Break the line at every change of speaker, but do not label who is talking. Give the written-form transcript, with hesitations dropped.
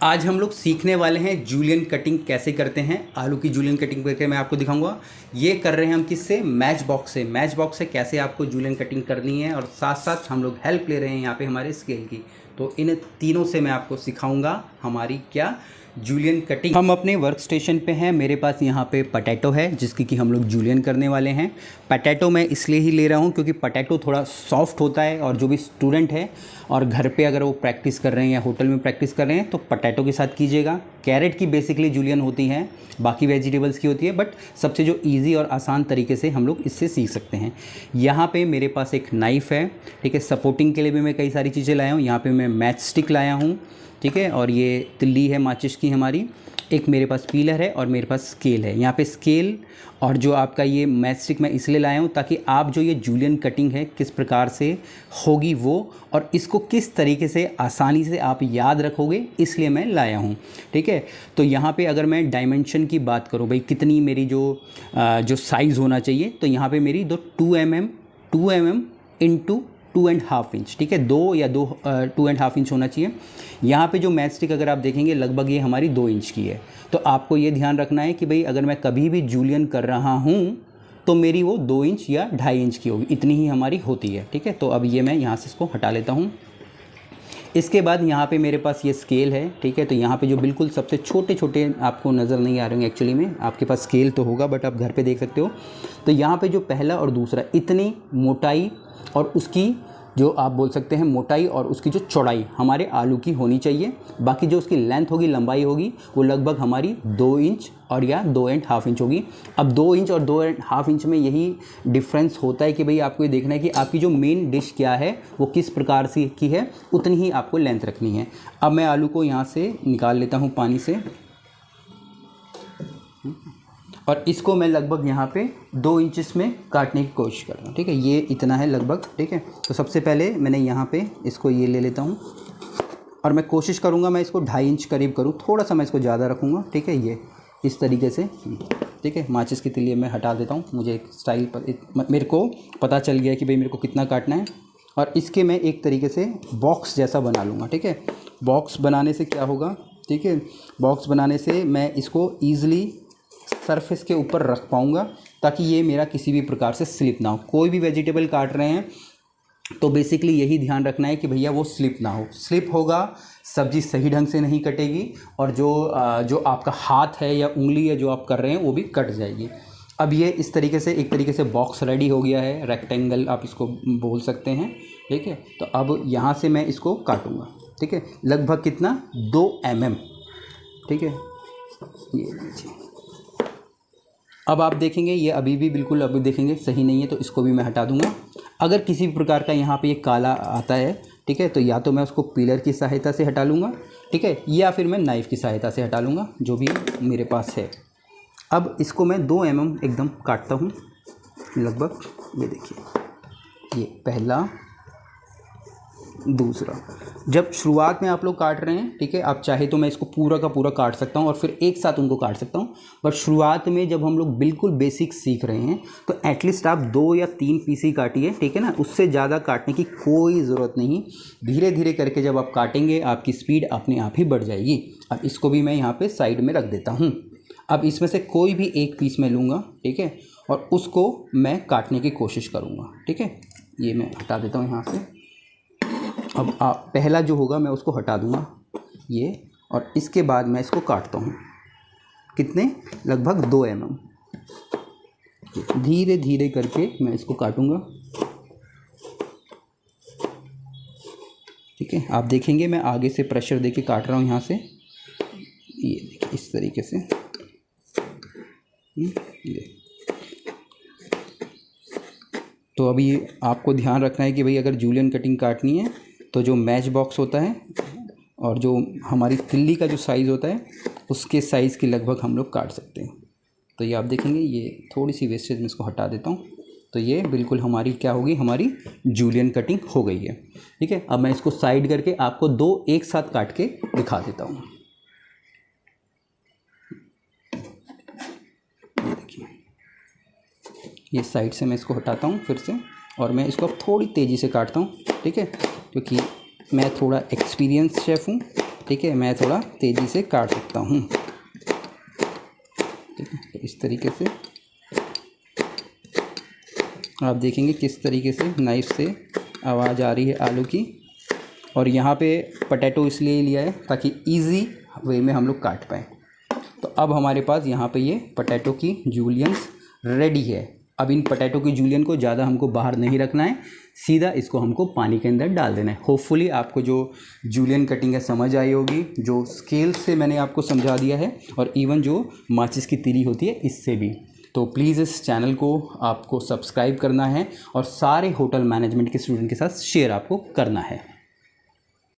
आज हम लोग सीखने वाले हैं जूलियन कटिंग कैसे करते हैं। आलू की जूलियन कटिंग करके मैं आपको दिखाऊंगा। ये कर रहे हैं हम किससे? मैच बॉक्स से। मैच बॉक्स से कैसे आपको जूलियन कटिंग करनी है और साथ साथ हम लोग हेल्प ले रहे हैं यहाँ पे हमारे स्केल की। तो इन तीनों से मैं आपको सिखाऊंगा हमारी क्या जूलियन कटिंग। हम अपने वर्क स्टेशन पे हैं। मेरे पास यहाँ पे पोटैटो है जिसकी कि हम लोग जूलियन करने वाले हैं। पोटैटो मैं इसलिए ही ले रहा हूँ क्योंकि पोटैटो थोड़ा सॉफ्ट होता है और जो भी स्टूडेंट है और घर पे अगर वो प्रैक्टिस कर रहे हैं या होटल में प्रैक्टिस कर रहे हैं तो पोटैटो के साथ कीजिएगा। कैरेट की बेसिकली जूलियन होती हैं, बाकी वेजिटेबल्स की होती है, बट सबसे जो ईजी और आसान तरीके से हम लोग इससे सीख सकते हैं। यहाँ पे मेरे पास एक नाइफ़ है, ठीक है। सपोर्टिंग के लिए भी मैं कई सारी चीज़ें लाया हूँ। यहाँ पे मैं मैच स्टिक लाया हूँ, ठीक है, और ये तिल्ली है माचिस की हमारी। एक मेरे पास पीलर है और मेरे पास स्केल है। यहाँ पे स्केल और जो आपका ये मैच स्टिक मैं इसलिए लाया हूँ ताकि आप जो ये जूलियन कटिंग है किस प्रकार से होगी वो, और इसको किस तरीके से आसानी से आप याद रखोगे, इसलिए मैं लाया हूँ, ठीक है। तो यहाँ पे अगर मैं डायमेंशन की बात करूँ, भाई कितनी मेरी जो साइज़ होना चाहिए, तो यहाँ पे मेरी 2 mm इंटू 2.5 इंच, ठीक है। 2.5 इंच होना चाहिए। यहाँ पे जो मैच स्टिक अगर आप देखेंगे लगभग ये हमारी 2 इंच की है। तो आपको ये ध्यान रखना है कि भाई अगर मैं कभी भी जूलियन कर रहा हूँ तो मेरी वो 2 इंच या 2.5 इंच की होगी, इतनी ही हमारी होती है, ठीक है। तो अब ये मैं यहाँ से इसको हटा लेता हूँ। इसके बाद यहाँ पे मेरे पास ये स्केल है, ठीक है। तो यहाँ पे जो बिल्कुल सबसे छोटे छोटे आपको नज़र नहीं आ रहे होंगे, एक्चुअली में आपके पास स्केल तो होगा बट आप घर पे देख सकते हो। तो यहाँ पे जो पहला और दूसरा इतनी मोटाई और उसकी जो आप बोल सकते हैं मोटाई और उसकी जो चौड़ाई हमारे आलू की होनी चाहिए। बाकी जो उसकी लेंथ होगी, लंबाई होगी, वो लगभग हमारी 2 इंच और या 2.5 इंच होगी। अब 2 इंच और 2.5 इंच में यही डिफरेंस होता है कि भाई आपको ये देखना है कि आपकी जो मेन डिश क्या है वो किस प्रकार से की है, उतनी ही आपको लेंथ रखनी है। अब मैं आलू को यहाँ से निकाल लेता हूँ पानी से और इसको मैं लगभग यहाँ पे 2 इंचेस में काटने की कोशिश कर रहा हूँ, ठीक है। ये इतना है लगभग, ठीक है। तो सबसे पहले मैंने यहाँ पे इसको ये ले लेता हूँ और मैं कोशिश करूँगा मैं इसको 2.5 इंच करीब करूँ। थोड़ा सा मैं इसको ज़्यादा रखूँगा, ठीक है। ये इस तरीके से, ठीक है। माचिस की तिल्ली मैं हटा देता हूँ। मुझे एक स्टाइल पर मेरे को पता चल गया कि भाई मेरे को कितना काटना है। और इसके मैं एक तरीके से बॉक्स जैसा बना लूँगा, ठीक है। बॉक्स बनाने से क्या होगा, ठीक है, बॉक्स बनाने से मैं इसको ईज़िली सरफेस के ऊपर रख पाऊँगा ताकि ये मेरा किसी भी प्रकार से स्लिप ना हो। कोई भी वेजिटेबल काट रहे हैं तो बेसिकली यही ध्यान रखना है कि भैया वो स्लिप ना हो। स्लिप होगा, सब्ज़ी सही ढंग से नहीं कटेगी और जो आपका हाथ है या उंगली है जो आप कर रहे हैं वो भी कट जाएगी। अब ये इस तरीके से एक तरीके से बॉक्स रेडी हो गया है, रेक्टेंगल आप इसको बोल सकते हैं, ठीक है। तो अब यहाँ से मैं इसको काटूँगा, ठीक है। लगभग कितना 2 mm, ठीक है। ये लीजिए। अब आप देखेंगे ये अभी भी बिल्कुल अभी देखेंगे सही नहीं है, तो इसको भी मैं हटा दूंगा। अगर किसी भी प्रकार का यहाँ पे ये काला आता है, ठीक है, तो या तो मैं उसको पीलर की सहायता से हटा लूँगा, ठीक है, या फिर मैं नाइफ़ की सहायता से हटा लूँगा, जो भी मेरे पास है। अब इसको मैं 2 mm एकदम काटता हूँ लगभग। ये देखिए, ये पहला, दूसरा। जब शुरुआत में आप लोग काट रहे हैं, ठीक है, आप चाहे तो मैं इसको पूरा का पूरा काट सकता हूँ और फिर एक साथ उनको काट सकता हूँ। बट शुरुआत में जब हम लोग बिल्कुल बेसिक सीख रहे हैं तो एटलीस्ट आप 2 या 3 पीस ही काटिए, ठीक है ना। उससे ज़्यादा काटने की कोई ज़रूरत नहीं। धीरे धीरे करके जब आप काटेंगे आपकी स्पीड अपने आप ही बढ़ जाएगी। अब इसको भी मैं यहाँ पर साइड में रख देता हूँ। अब इसमें से कोई भी एक पीस मैं लूँगा, ठीक है, और उसको मैं काटने की कोशिश करूँगा, ठीक है। ये मैं हटा देता हूँ यहाँ से। अब पहला जो होगा मैं उसको हटा दूँगा ये, और इसके बाद मैं इसको काटता हूँ कितने, लगभग 2 mm। धीरे धीरे करके मैं इसको काटूँगा, ठीक है। आप देखेंगे मैं आगे से प्रेशर देके काट रहा हूँ यहाँ से, ये देखिए इस तरीके से। ये तो अभी आपको ध्यान रखना है कि भाई अगर जूलियन कटिंग काटनी है तो जो मैच बॉक्स होता है और जो हमारी तिल्ली का जो साइज़ होता है उसके साइज़ की लगभग हम लोग काट सकते हैं। तो ये आप देखेंगे ये थोड़ी सी वेस्टेज में इसको हटा देता हूँ। तो ये बिल्कुल हमारी क्या होगी, हमारी जूलियन कटिंग हो गई है, ठीक है। अब मैं इसको साइड करके आपको 2 एक साथ काट के दिखा देता हूँ। ये देखिए, ये साइड से मैं इसको हटाता हूँ फिर से, और मैं इसको अब थोड़ी तेज़ी से काटता हूँ, ठीक है, क्योंकि मैं थोड़ा एक्सपीरियंस शेफ़ हूँ ठीक है, मैं थोड़ा तेज़ी से काट सकता हूँ। ठीक है, तो इस तरीके से आप देखेंगे किस तरीके से नाइफ से आवाज़ आ रही है आलू की। और यहाँ पे पोटैटो इसलिए लिया है ताकि इजी वे में हम लोग काट पाएँ। तो अब हमारे पास यहाँ पे ये पोटैटो की जूलियंस रेडी है। अब इन पोटैटो की जूलियन को ज़्यादा हमको बाहर नहीं रखना है, सीधा इसको हमको पानी के अंदर डाल देना है। होपफुली आपको जो जूलियन कटिंग है समझ आई होगी, जो स्केल से मैंने आपको समझा दिया है, और इवन जो माचिस की तीली होती है इससे भी। तो प्लीज़ इस चैनल को आपको सब्सक्राइब करना है और सारे होटल मैनेजमेंट के स्टूडेंट के साथ शेयर आपको करना है।